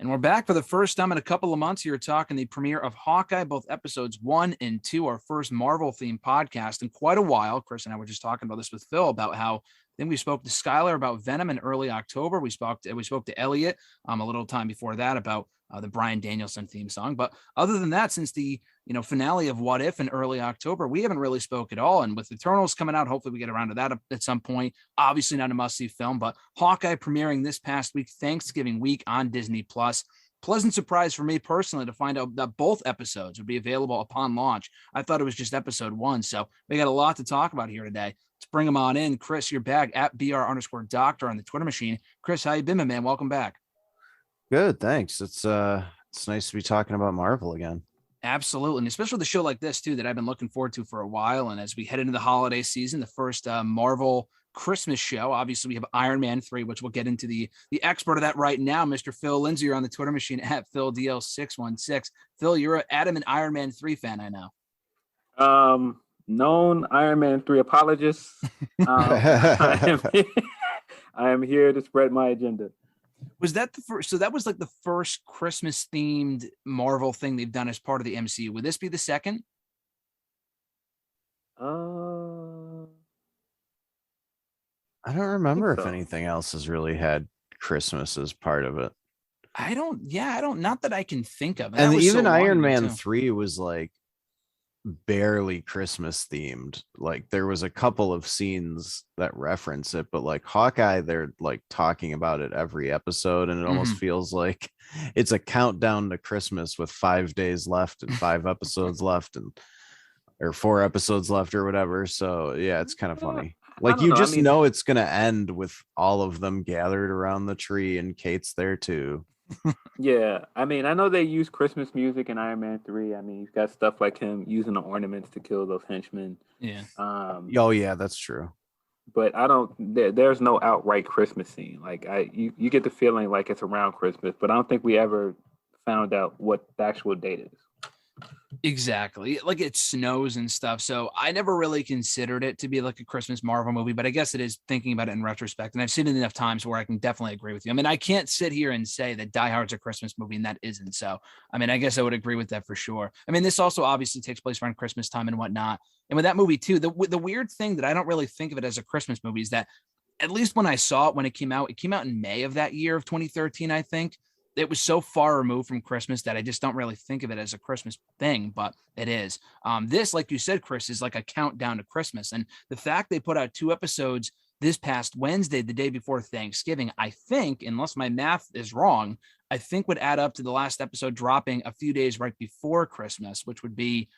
And we're back for the first time in a couple of months here talking the premiere of Hawkeye, both episodes 1 and 2, our first Marvel-themed podcast in quite a while. Chris and I were just talking about this with Phil about how then we spoke to Skylar about Venom in early October. We spoke to Elliot a little time before that about the Bryan Danielson theme song. But other than that, since the finale of What If in early October, we haven't really spoke at all. And with Eternals coming out, hopefully we get around to that at some point. Obviously not a must-see film, but Hawkeye premiering this past week, Thanksgiving week on Disney Plus. Pleasant surprise for me personally to find out that both episodes would be available upon launch. I thought it was just episode 1. So we got a lot to talk about here today. Let's bring them on in. Chris, you're back at BR_doctor on the Twitter machine. Chris, how you been, my man? Welcome back. Good, thanks. It's nice to be talking about Marvel again. Absolutely, and especially with a show like this too that I've been looking forward to for a while. And as we head into the holiday season, the first Marvel Christmas show, obviously we have Iron Man 3, which we'll get into the expert of that right now, Mr. Phil Lindsey. You're on the Twitter machine at PhilDL616. Phil, you're an adamant Iron Man 3 fan, I know. Known Iron Man 3 apologist. I am here to spread my agenda. Was that the first? So that was like the first Christmas themed Marvel thing they've done as part of the MCU. Would this be the second? I don't remember if anything else has really had Christmas as part of it. I don't, not that I can think of. And even Iron Man 3 was like barely Christmas themed. Like there was a couple of scenes that reference it, but like Hawkeye, they're like talking about it every episode, and it almost feels like it's a countdown to Christmas with 5 days left and 5 episodes left, or 4 episodes left or whatever. So yeah, it's kind of funny. Like you just know it's gonna end with all of them gathered around the tree, and Kate's there too. Yeah, I mean, I know they use Christmas music in Iron Man 3. I mean, you've got stuff like him using the ornaments to kill those henchmen. Yeah. Oh yeah, that's true. But I don't. There's no outright Christmas scene. Like you get the feeling like it's around Christmas, but I don't think we ever found out what the actual date is. Exactly. Like it snows and stuff. So I never really considered it to be like a Christmas Marvel movie, but I guess it is thinking about it in retrospect. And I've seen it enough times where I can definitely agree with you. I mean, I can't sit here and say that Die Hard's a Christmas movie and that isn't. So, I mean, I guess I would agree with that for sure. I mean, this also obviously takes place around Christmas time and whatnot. And with that movie too, the weird thing that I don't really think of it as a Christmas movie is that at least when I saw it, when it came out in May of that year of 2013, I think. It was so far removed from Christmas that I just don't really think of it as a Christmas thing, but it is. This, like you said, Chris, is like a countdown to Christmas. And the fact they put out 2 episodes this past Wednesday, the day before Thanksgiving, I think, unless my math is wrong, I think would add up to the last episode dropping a few days right before Christmas, which would be,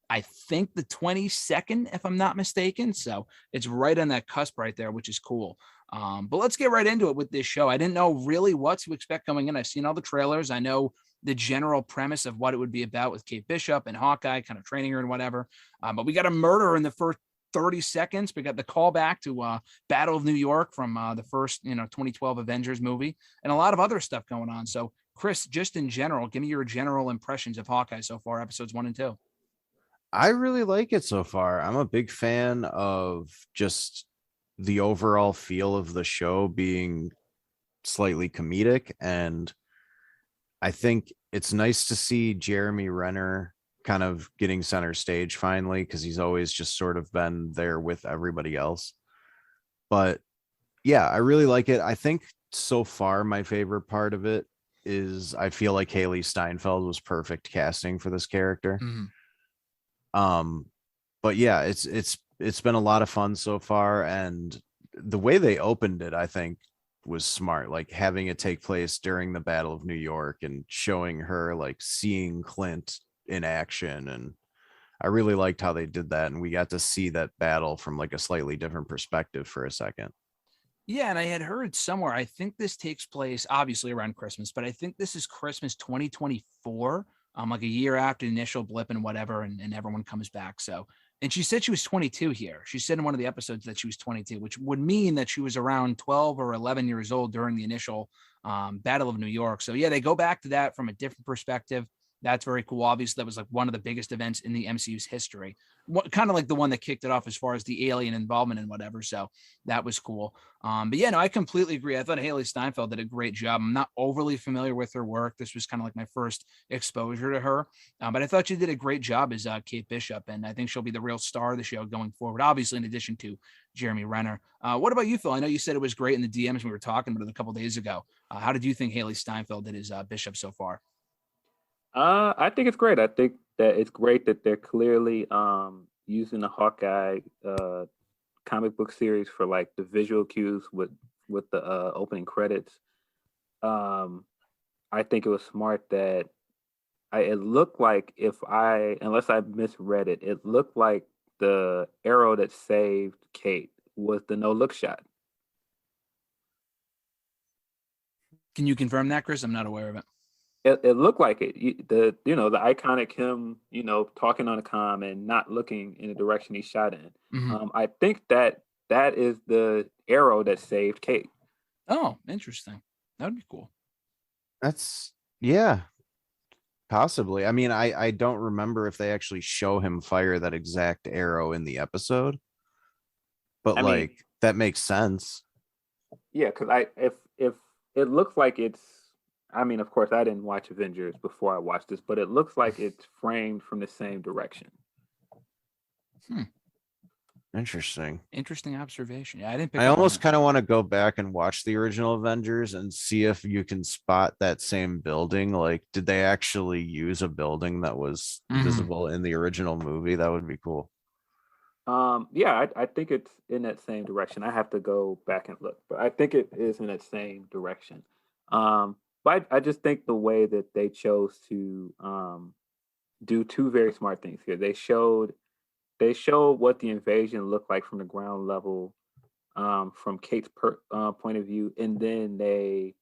I think, the 22nd, if I'm not mistaken. So it's right on that cusp right there, which is cool. But let's get right into it with this show. I didn't know really what to expect coming in. I've seen all the trailers. I know the general premise of what it would be about with Kate Bishop and Hawkeye kind of training her and whatever. But we got a murder in the first 30 seconds. We got the callback to Battle of New York from the first 2012 Avengers movie and a lot of other stuff going on. So Chris, just in general, give me your general impressions of Hawkeye so far, episodes 1 and 2. I really like it so far. I'm a big fan of just the overall feel of the show being slightly comedic, and I think it's nice to see Jeremy Renner kind of getting center stage finally, because he's always just sort of been there with everybody else. But yeah, I really like it. I think so far my favorite part of it is I feel like Hailee Steinfeld was perfect casting for this character. But yeah, it's been a lot of fun so far, and the way they opened it, I think, was smart, like having it take place during the Battle of New York and showing her like seeing Clint in action, and I really liked how they did that, and we got to see that battle from like a slightly different perspective for a second. Yeah, and I had heard somewhere, I think this takes place obviously around Christmas, but I think this is Christmas 2024, like a year after the initial blip and whatever, and everyone comes back. So, and she said she was 22 here. She said in one of the episodes that she was 22, which would mean that she was around 12 or 11 years old during the initial Battle of New York. So yeah, they go back to that from a different perspective. That's very cool. Obviously, that was like one of the biggest events in the MCU's history. Kind of like the one that kicked it off as far as the alien involvement and whatever. So that was cool. But yeah, no, I completely agree. I thought Hailee Steinfeld did a great job. I'm not overly familiar with her work. This was kind of like my first exposure to her. But I thought she did a great job as Kate Bishop. And I think she'll be the real star of the show going forward, obviously, in addition to Jeremy Renner. What about you, Phil? I know you said it was great in the DMs when we were talking about it a couple days ago. How did you think Hailee Steinfeld did as Bishop so far? I think it's great. I think that it's great that they're clearly using the Hawkeye comic book series for like the visual cues with the opening credits. I think it was smart that it looked like, unless I misread it, it looked like the arrow that saved Kate was the no look shot. Can you confirm that, Chris? I'm not aware of it. It looked like it. The iconic him, talking on a comm and not looking in the direction he shot in. Mm-hmm. I think that is the arrow that saved Kate. Oh, interesting. That would be cool. Yeah, possibly. I mean, I don't remember if they actually show him fire that exact arrow in the episode, but that makes sense. Yeah, because if it looks like it's. I mean, of course, I didn't watch Avengers before I watched this, but it looks like it's framed from the same direction. Interesting observation. Yeah, I didn't. I almost kind of want to go back and watch the original Avengers and see if you can spot that same building. Like, did they actually use a building that was visible in the original movie? That would be cool. Yeah, I think it's in that same direction. I have to go back and look, but I think it is in that same direction. But I just think the way that they chose to do two very smart things here. They showed what the invasion looked like from the ground level, from Kate's point of view, and then they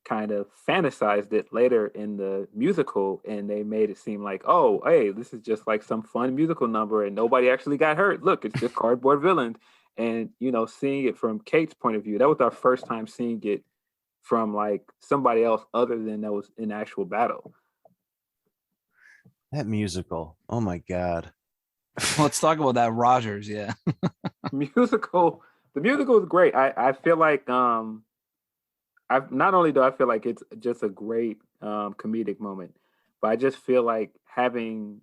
kind of fantasized it later in the musical, and they made it seem like, oh, hey, this is just like some fun musical number, and nobody actually got hurt. Look, it's just cardboard villains. And seeing it from Kate's point of view, that was our first time seeing it from like somebody else other than that was in actual battle. That musical, oh my god. Let's talk about that, Rogers. Yeah. The musical is great. I feel like not only do I feel like it's just a great comedic moment, but I just feel like having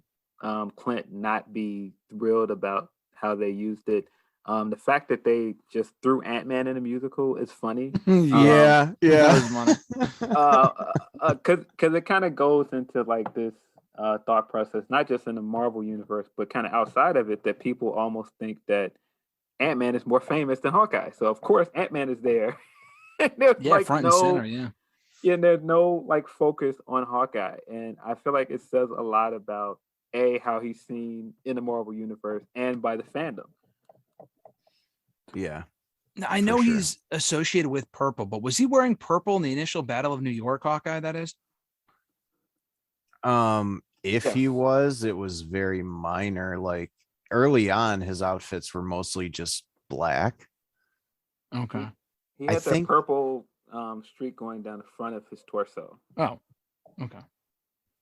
Clint not be thrilled about how they used it. The fact that they just threw Ant-Man in a musical is funny. Yeah. Because it kind of goes into like this thought process, not just in the Marvel universe, but kind of outside of it, that people almost think that Ant-Man is more famous than Hawkeye. So of course Ant-Man is there. Front and center. Yeah. Yeah, and there's no like focus on Hawkeye, and I feel like it says a lot about how he's seen in the Marvel universe and by the fandom. Yeah. Now, I know he's associated with purple, but was he wearing purple in the initial Battle of New York Hawkeye, that is? If he was, it was very minor. Like early on, his outfits were mostly just black. Okay. He had that purple streak going down the front of his torso. Oh, okay.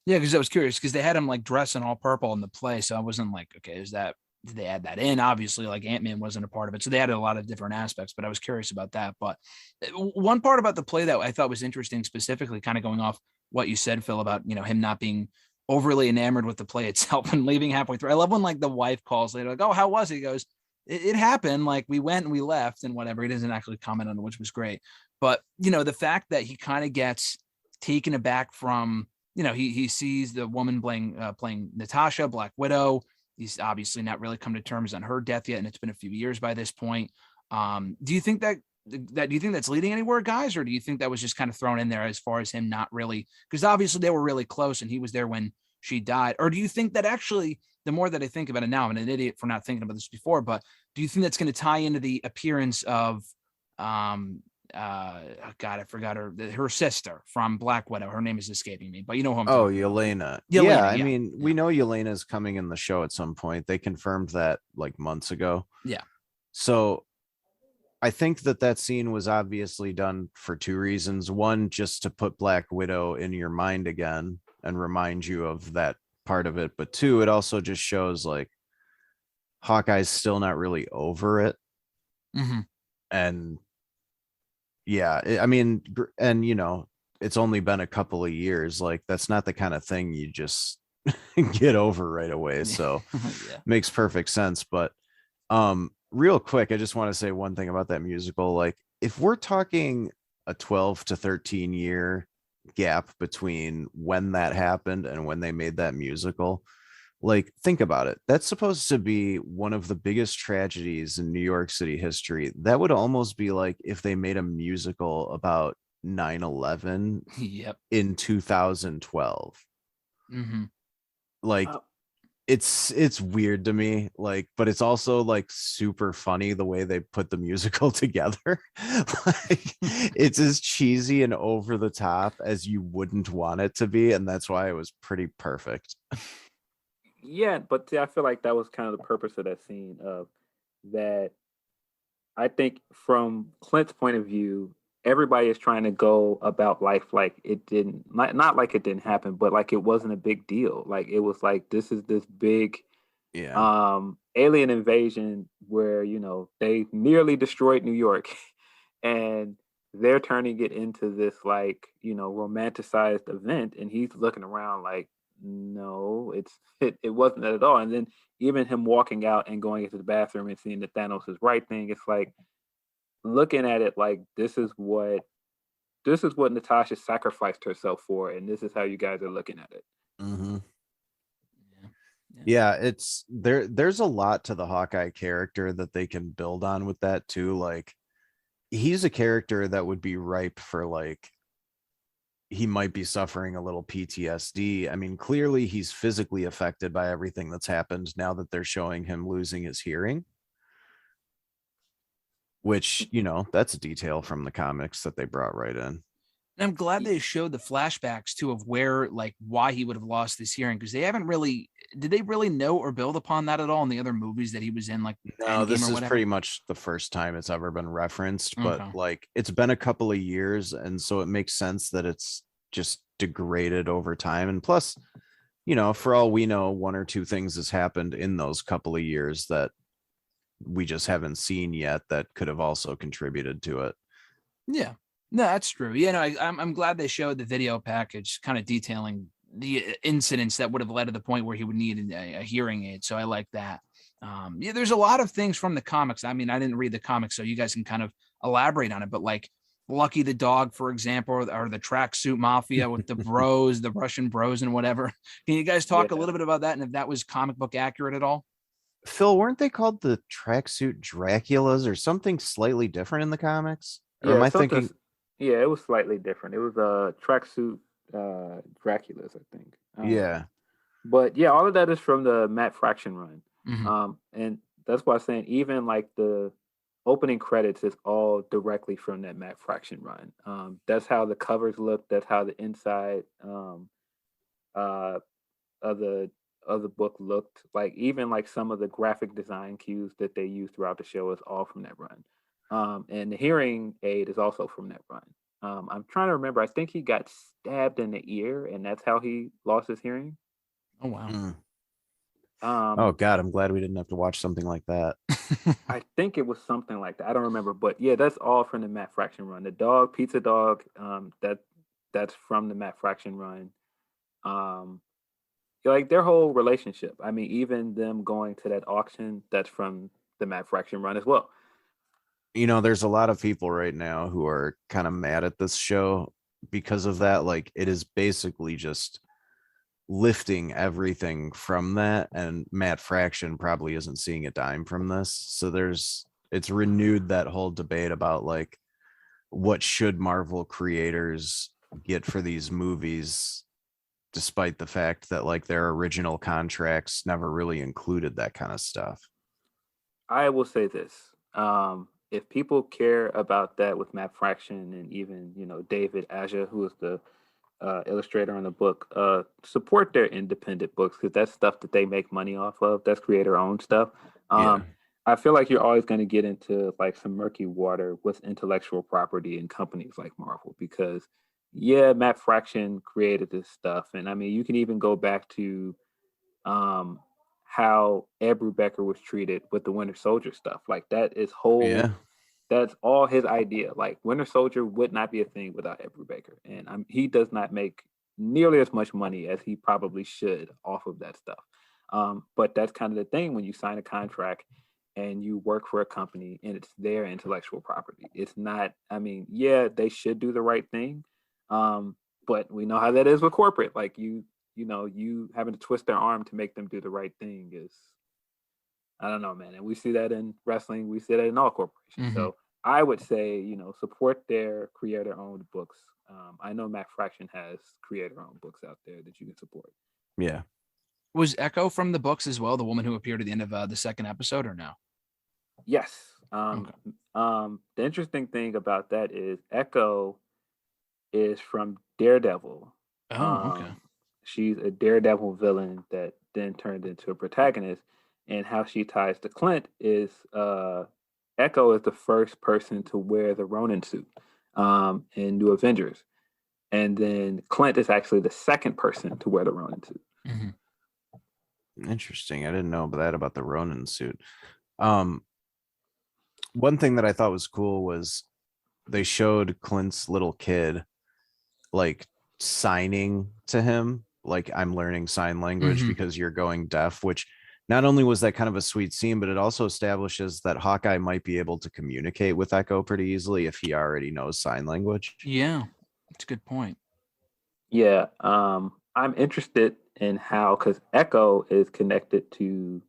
Yeah, because I was curious because they had him like dressed in all purple in the play, so I wasn't like, okay, did they add that in? Obviously, like Ant-Man wasn't a part of it, so they added a lot of different aspects, but I was curious about that. But one part about the play that I thought was interesting, specifically kind of going off what you said, Phil, about him not being overly enamored with the play itself and leaving halfway through. I love when like the wife calls later, like, oh, how was it? He goes, it happened, like we went and we left and whatever. He doesn't actually comment on it, which was great. But the fact that he kind of gets taken aback from, he sees the woman playing Natasha, Black Widow. He's obviously not really come to terms on her death yet, and it's been a few years by this point. Do you think that's leading anywhere, guys, or do you think that was just kind of thrown in there as far as him not really? Because obviously they were really close, and he was there when she died. Or do you think that actually, the more that I think about it now, I'm an idiot for not thinking about this before, but do you think that's going to tie into the appearance of God, I forgot her sister from Black Widow. Her name is escaping me, but you know who I'm talking about. Yelena. Yeah, I mean, we know Yelena's coming in the show at some point. They confirmed that like months ago. Yeah. So I think that scene was obviously done for two reasons. One, just to put Black Widow in your mind again, and remind you of that part of it. But two, it also just shows like Hawkeye's still not really over it. Mm-hmm. And yeah, I mean, and it's only been a couple of years. Like that's not the kind of thing you just get over right away. So Yeah. makes perfect sense. But real quick, I just want to say one thing about that musical. Like if we're talking a 12 to 13 year gap between when that happened and when they made that musical, like think about it. That's supposed to be one of the biggest tragedies in New York City history. That would almost be like if they made a musical about 9/11 Yep. in 2012. Mm-hmm. Like it's weird to me, like, but it's also like super funny the way they put the musical together. Like it's as cheesy and over the top as you wouldn't want it to be, and that's why it was pretty perfect. Yeah, but see, I feel like that was kind of the purpose of that scene of that. I think from Clint's point of view, everybody is trying to go about life like it didn't, not like it didn't happen, but like it wasn't a big deal. Like it was like this is this big Yeah. alien invasion where they nearly destroyed New York, and they're turning it into this like romanticized event, and he's looking around like no, it wasn't that at all. And then even him walking out and going into the bathroom and seeing that Thanos is right thing, it's like looking at it like this is what Natasha sacrificed herself for, and this is how you guys are looking at it. Mm-hmm. Yeah. Yeah, it's there's a lot to the Hawkeye character that they can build on with that too. Like he's a character that would be ripe for like he might be suffering a little PTSD. I mean, clearly he's physically affected by everything that's happened now that they're showing him losing his hearing, which, that's a detail from the comics that they brought right in. And I'm glad they showed the flashbacks too of where, like, why he would have lost his hearing, because they haven't really, did they really know or build upon that at all in the other movies that he was in, like No, Endgame this or is whatever? pretty much the first time it's ever been referenced, but Okay. like it's been a couple of years, and so it makes sense that it's just degraded over time. And plus, for all we know, one or two things has happened in those couple of years that we just haven't seen yet that could have also contributed to it. Yeah, no, that's true. Yeah, no, I'm glad they showed the video package kind of detailing the incidents that would have led to the point where he would need a hearing aid. So I like that. Yeah, there's a lot of things from the comics. I mean, I didn't read the comics, so you guys can kind of elaborate on it. But like Lucky the dog, for example, or the tracksuit mafia with the bros, the Russian bros, and whatever. Can you guys talk a Yeah. little bit about that and if that was comic book accurate at all? Phil, weren't they called the tracksuit Draculas or something slightly different in the comics? Or am Yeah, I thinking? yeah, it was slightly different. It was a tracksuit Dracula's, I think. Yeah. But yeah, all of that is from the Matt Fraction run. Mm-hmm. And that's why I'm saying even like the opening credits is all directly from that Matt Fraction run. That's how the covers look. That's how the inside uh, of the book looked. Like even like some of the graphic design cues that they use throughout the show is all from that run. And the hearing aid is also from that run. I'm trying to remember. I think he got stabbed in the ear, and that's how he lost his hearing. Oh wow. Mm. Oh Um, God, I'm glad we didn't have to watch something like that. I think it was something like that. I don't remember, but yeah, that's all from the Matt Fraction run. The dog, Pizza Dog, that's from the Matt Fraction run. Um, like their whole relationship. I mean, even them going to that auction, that's from the Matt Fraction run as well. There's a lot of people right now who are kind of mad at this show because of that. Like it is basically just lifting everything from that, and Matt Fraction probably isn't seeing a dime from this. So it's renewed that whole debate about like what should Marvel creators get for these movies, despite the fact that like their original contracts never really included that kind of stuff. I will say this: if people care about that with Matt Fraction and even David Aja, who is the illustrator on the book, support their independent books because that's stuff that they make money off of. That's creator owned stuff. Yeah. I feel like you're always going to get into like some murky water with intellectual property and companies like Marvel because yeah, Matt Fraction created this stuff, and I mean, you can even go back to how Ed Brubaker was treated with the Winter Soldier stuff. Like that is whole. Yeah. That's all his idea. Like Winter Soldier would not be a thing without Ed Brubaker, and he does not make nearly as much money as he probably should off of that stuff. But that's kind of the thing when you sign a contract and you work for a company and it's their intellectual property. It's not. I mean, yeah, they should do the right thing, but we know how that is with corporate. Like you having to twist their arm to make them do the right thing is, I don't know, man. And we see that in wrestling. We see that in all corporations. Mm-hmm. So I would say, support their creator-owned books. I know Matt Fraction has creator-owned books out there that you can support. Yeah. Was Echo from the books as well, the woman who appeared at the end of the second episode, or no? Yes. Okay. The interesting thing about that is Echo is from Daredevil. Oh, okay. She's a Daredevil villain that then turned into a protagonist. And how she ties to Clint is Echo is the first person to wear the Ronin suit in New Avengers. And then Clint is actually the second person to wear the Ronin suit. Mm-hmm. Interesting. I didn't know about the Ronin suit. One thing that I thought was cool was they showed Clint's little kid like signing to him, like, I'm learning sign language because you're going deaf, which not only was that kind of a sweet scene, but it also establishes that Hawkeye might be able to communicate with Echo pretty easily if he already knows sign language. Yeah, that's a good point. Yeah, I'm interested in how, because Echo is connected to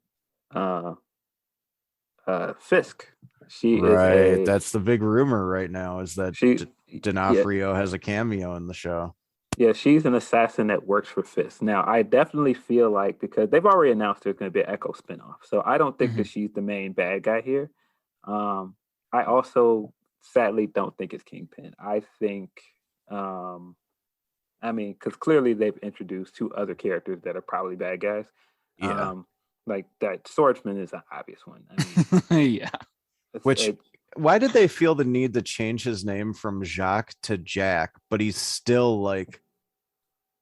Fisk. She is that's the big rumor right now, is that D'Onofrio has a cameo in the show. Yeah, she's an assassin that works for Fisk. Now, I definitely feel like, because they've already announced there's going to be an Echo spinoff, so I don't think that she's the main bad guy here. I also sadly don't think it's Kingpin. I think, because clearly they've introduced two other characters that are probably bad guys. Yeah. Like that swordsman is an obvious one. I mean, yeah. Why did they feel the need to change his name from Jacques to Jack, but he's still like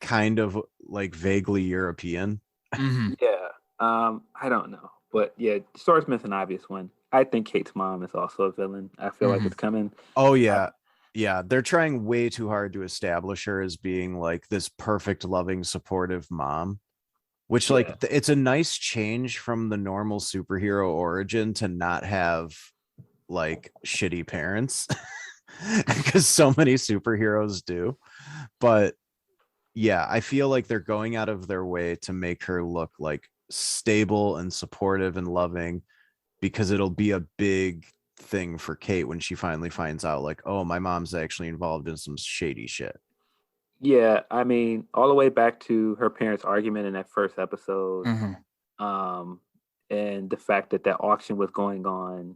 kind of like vaguely European? Yeah. I don't know. But yeah, Swordsman's an obvious one. I think Kate's mom is also a villain. I feel like it's coming. Oh, yeah. Yeah. They're trying way too hard to establish her as being like this perfect, loving, supportive mom, which like it's a nice change from the normal superhero origin to not have like shitty parents because so many superheroes do. But yeah, I feel like they're going out of their way to make her look like stable and supportive and loving, because it'll be a big thing for Kate when she finally finds out, like, oh, my mom's actually involved in some shady shit. Yeah, I mean, all the way back to her parents' argument in that first episode, and the fact that auction was going on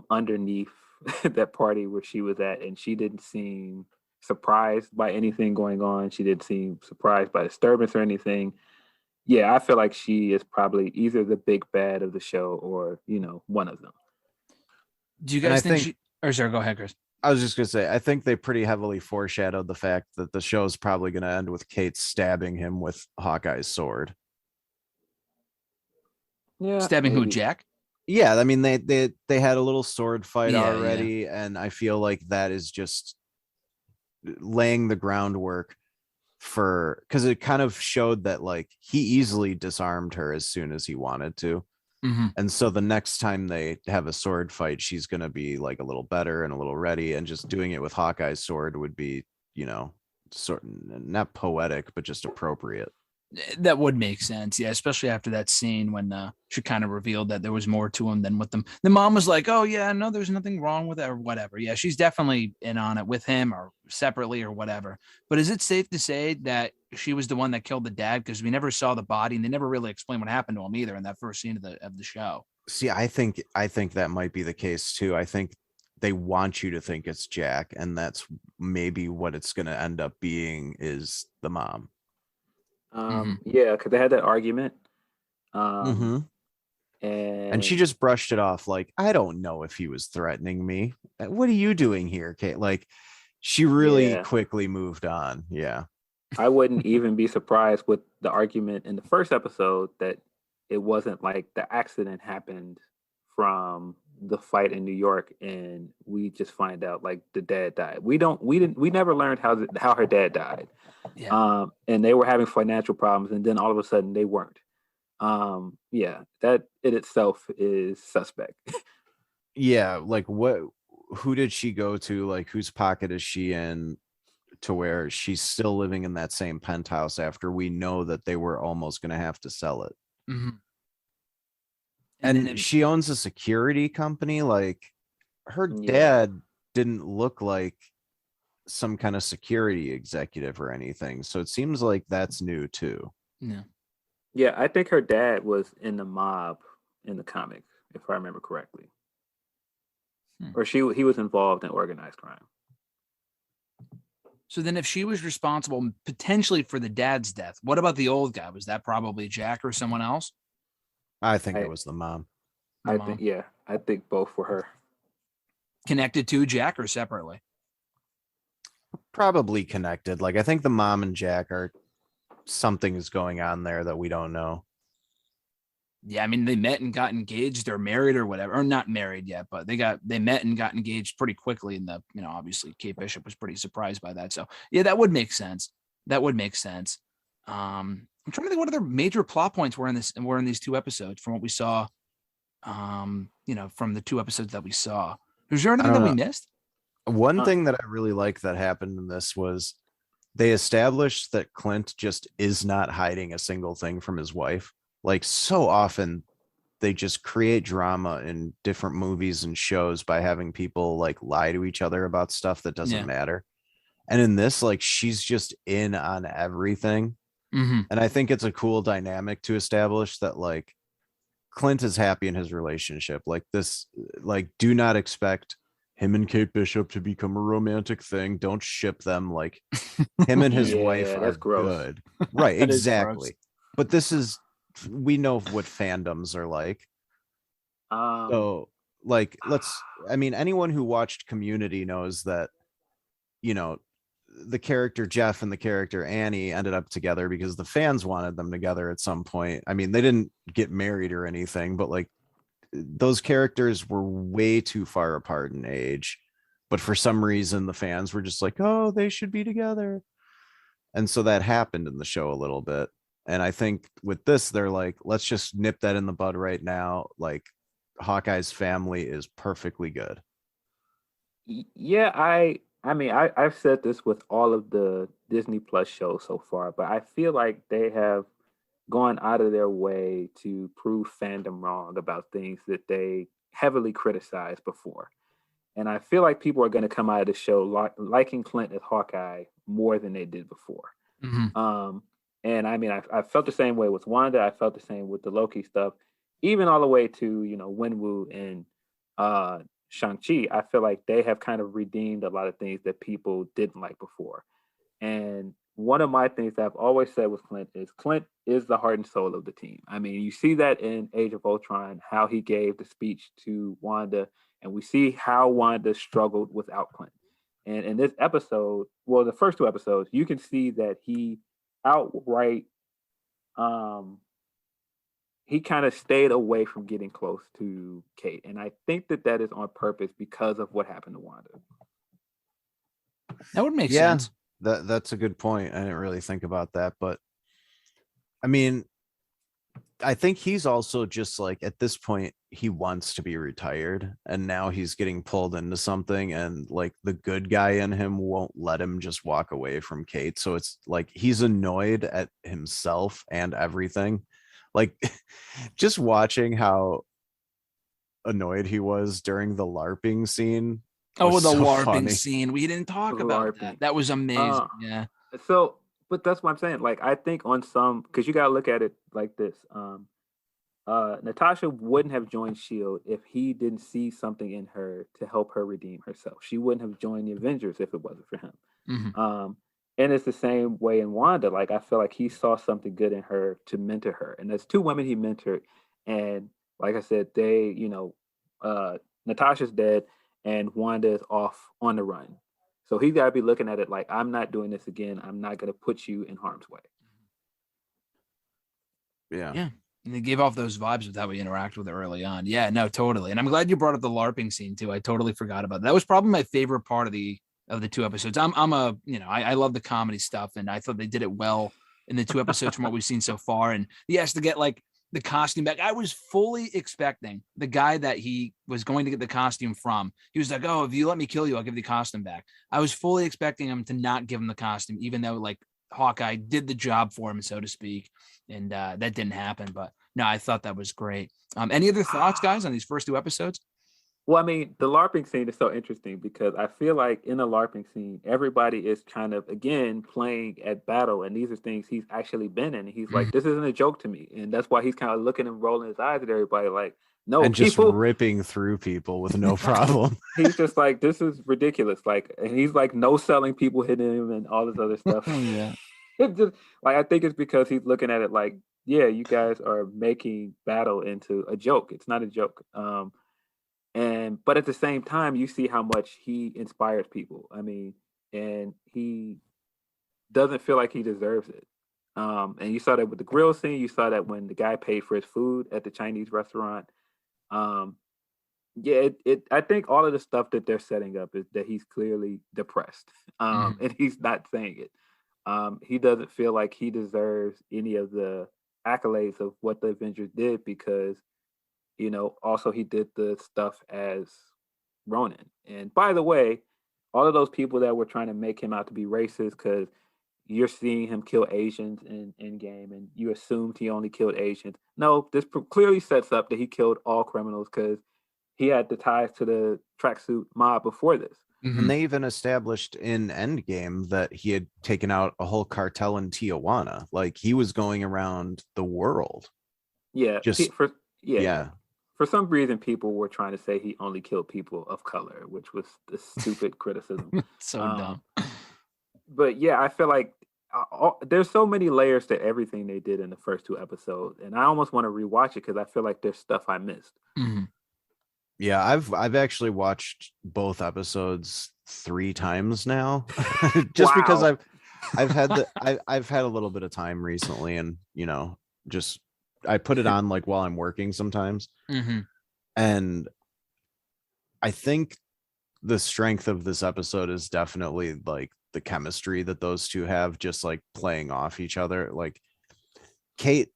underneath that party where she was at, and she didn't seem surprised by anything going on. She didn't seem surprised by disturbance or anything. Yeah, I feel like she is probably either the big bad of the show or, one of them. Do you guys think or sorry, go ahead, Chris. I was just going to say, I think they pretty heavily foreshadowed the fact that the show's probably going to end with Kate stabbing him with Hawkeye's sword. Yeah, stabbing maybe. Who, Jack? Yeah, I mean, they had a little sword fight already, and I feel like that is just laying the groundwork for, because it kind of showed that like he easily disarmed her as soon as he wanted to. And so the next time they have a sword fight, she's going to be like a little better and a little ready, and just doing it with Hawkeye's sword would be, sort of not poetic, but just appropriate. That would make sense. Yeah. Especially after that scene when she kind of revealed that there was more to him than with them. The mom was like, oh yeah, no, there's nothing wrong with it or whatever. Yeah. She's definitely in on it with him or separately or whatever. But is it safe to say that she was the one that killed the dad? Because we never saw the body and they never really explained what happened to him either in that first scene of the show. See, I think that might be the case too. I think they want you to think it's Jack, and that's maybe what it's going to end up being, is the mom. Yeah, because they had that argument. And she just brushed it off like, I don't know if he was threatening me. What are you doing here, Kate? Like, She really Yeah. quickly moved on. Yeah. I wouldn't even be surprised with the argument in the first episode that it wasn't like the accident happened from the fight in New York, and we just find out like the dad died. We never learned how her dad died. Yeah. And they were having financial problems, and then all of a sudden they weren't. Yeah, that in itself is suspect. Yeah, like who did she go to? Like whose pocket is she in to where she's still living in that same penthouse after we know that they were almost going to have to sell it? Mm-hmm. And she owns a security company. Like her Yeah. dad didn't look like some kind of security executive or anything. So it seems like that's new too. Yeah. Yeah, I think her dad was in the mob in the comic, if I remember correctly. Or he was involved in organized crime. So then if she was responsible potentially for the dad's death, what about the old guy? Was that probably Jack or someone else? I think it was the mom. I think both were her. Connected to Jack or separately? Probably connected. Like I think the mom and Jack are something's going on there that we don't know. Yeah, I mean they met and got engaged or married or whatever, or not married yet, but they met and got engaged pretty quickly. And obviously Kate Bishop was pretty surprised by that. So yeah, that would make sense. I'm trying to think what other major plot points were in these two episodes from what we saw. From the two episodes that we saw. Was there anything that we missed? One thing that I really like that happened in this was they established that Clint just is not hiding a single thing from his wife. Like so often they just create drama in different movies and shows by having people like lie to each other about stuff that doesn't matter. And in this, like she's just in on everything. Mm-hmm. And I think it's a cool dynamic to establish that like Clint is happy in his relationship. Like this, like do not expect him and Kate Bishop to become a romantic thing. Don't ship them. Like him and his wife are good. Right, exactly. But we know what fandoms are like. So like anyone who watched Community knows that the character Jeff and the character Annie ended up together because the fans wanted them together at some point. I mean, they didn't get married or anything, but like those characters were way too far apart in age. But for some reason, the fans were just like, oh, they should be together. And so that happened in the show a little bit. And I think with this, they're like, let's just nip that in the bud right now. Like Hawkeye's family is perfectly good. Yeah, I've said this with all of the Disney Plus shows so far, but I feel like they have gone out of their way to prove fandom wrong about things that they heavily criticized before. And I feel like people are going to come out of the show liking Clint as Hawkeye more than they did before. Mm-hmm. And I mean, I felt the same way with Wanda. I felt the same with the Loki stuff, even all the way to, Wenwu and Shang-Chi. I feel like they have kind of redeemed a lot of things that people didn't like before. And one of my things that I've always said with Clint is the heart and soul of the team. I mean, you see that in Age of Ultron, how he gave the speech to Wanda, and we see how Wanda struggled without Clint. And in this episode, well, the first two episodes, you can see that he outright he kind of stayed away from getting close to Kate. And I think that is on purpose because of what happened to Wanda. That would make sense. That's a good point. I didn't really think about that, but I mean, I think he's also just like at this point he wants to be retired, and now he's getting pulled into something, and like the good guy in him won't let him just walk away from Kate. So it's like he's annoyed at himself and everything. Like just watching how annoyed he was during the LARPing scene. Oh, the LARPing scene. We didn't talk about that. That was amazing. Yeah. So, but that's what I'm saying. Like, I think on some, because you got to look at it like this. Natasha wouldn't have joined S.H.I.E.L.D. if he didn't see something in her to help her redeem herself. She wouldn't have joined the Avengers if it wasn't for him. Mm-hmm. And it's the same way in Wanda. Like, I feel like he saw something good in her to mentor her. And there's two women he mentored. And like I said, Natasha's dead and Wanda is off on the run. So he's got to be looking at it like, I'm not doing this again. I'm not going to put you in harm's way. Yeah. And they gave off those vibes with how we interact with it early on. Yeah, no, totally. And I'm glad you brought up the LARPing scene too. I totally forgot about that. That was probably my favorite part of the two episodes. I love the comedy stuff, and I thought they did it well in the 2 episodes from what we've seen so far. And yes, to get like the costume back, I was fully expecting the guy that he was going to get the costume from. He was like, "Oh, if you let me kill you, I'll give the costume back." I was fully expecting him to not give him the costume, even though like Hawkeye did the job for him, so to speak. And that didn't happen. But no, I thought that was great. Any other thoughts, guys, on these first 2 episodes? Well, I mean, the LARPing scene is so interesting because I feel like in the LARPing scene, everybody is kind of, again, playing at battle. And these are things he's actually been in. And he's like, this isn't a joke to me. And that's why he's kind of looking and rolling his eyes at everybody like, no, and just ripping through people with no problem. He's just like, this is ridiculous. Like, and he's like, no selling people hitting him and all this other stuff. Yeah. It's just like, I think it's because he's looking at it like, yeah, you guys are making battle into a joke. It's not a joke. But at the same time, you see how much he inspires people. I mean, and he doesn't feel like he deserves it. And you saw that with the grill scene. You saw that when the guy paid for his food at the Chinese restaurant. I think all of the stuff that they're setting up is that he's clearly depressed, and he's not saying it. He doesn't feel like he deserves any of the accolades of what the Avengers did because, also he did the stuff as Ronin. And by the way, all of those people that were trying to make him out to be racist because you're seeing him kill Asians in game and you assumed he only killed Asians. No, this clearly sets up that he killed all criminals because he had the ties to the tracksuit mob before this. And they even established in Endgame that he had taken out a whole cartel in Tijuana. Like he was going around the world. Yeah. For some reason, people were trying to say he only killed people of color, which was the stupid criticism. So dumb. But yeah, I feel like there's so many layers to everything they did in the first 2 episodes, and I almost want to rewatch it because I feel like there's stuff I missed. Yeah, I've actually watched both episodes 3 times now, just because I've had a little bit of time recently, and just I put it on like while I'm working sometimes, and I think the strength of this episode is definitely like the chemistry that those two have, just like playing off each other. Like Kate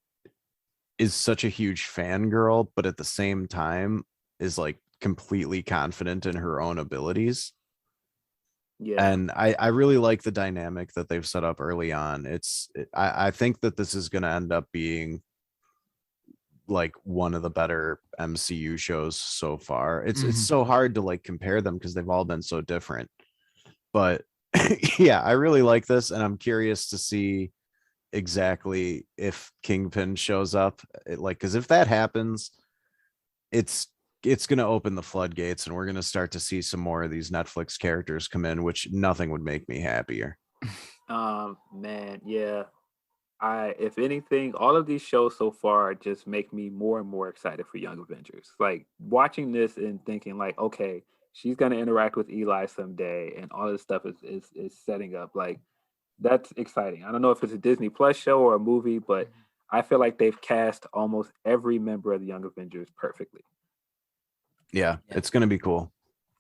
is such a huge fangirl, but at the same time is like completely confident in her own abilities. Yeah. And I really like the dynamic that they've set up early on. I think that this is going to end up being like one of the better MCU shows so far. It's so hard to like compare them because they've all been so different. But yeah, I really like this, and I'm curious to see exactly if Kingpin shows up. Because if that happens, it's going to open the floodgates, and we're going to start to see some more of these Netflix characters come in, which nothing would make me happier. Man, yeah. If anything, all of these shows so far just make me more and more excited for Young Avengers. Like watching this and thinking like, okay, she's going to interact with Eli someday, and all this stuff is setting up. Like that's exciting. I don't know if it's a Disney Plus show or a movie, but I feel like they've cast almost every member of the Young Avengers perfectly. Yeah, it's going to be cool.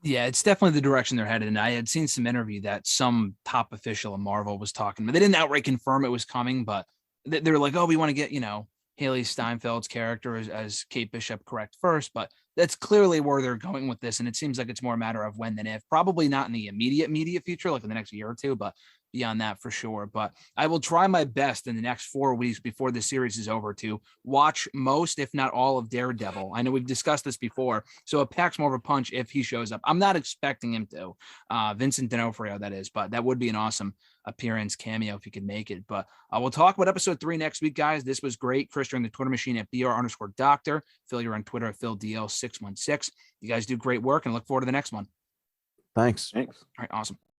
Yeah, it's definitely the direction they're headed. And I had seen some interview that some top official of Marvel was talking, but they didn't outright confirm it was coming, but they were like, oh, we want to get, Hailee Steinfeld's character as Kate Bishop correct first, but that's clearly where they're going with this. And it seems like it's more a matter of when than if. Probably not in the immediate future, like in the next year or two, but beyond that for sure. But I will try my best in the next 4 weeks before the series is over to watch most, if not all, of Daredevil. I know we've discussed this before, so it packs more of a punch if he shows up. I'm not expecting him to, Vincent D'Onofrio, that is, but that would be an awesome appearance cameo if he could make it. But we'll talk about episode 3 next week, guys. This was great. Chris, during the Twitter machine at BR_doctor. Phil, you're on Twitter at PhilDL616. You guys do great work, and look forward to the next one. Thanks. All right, awesome.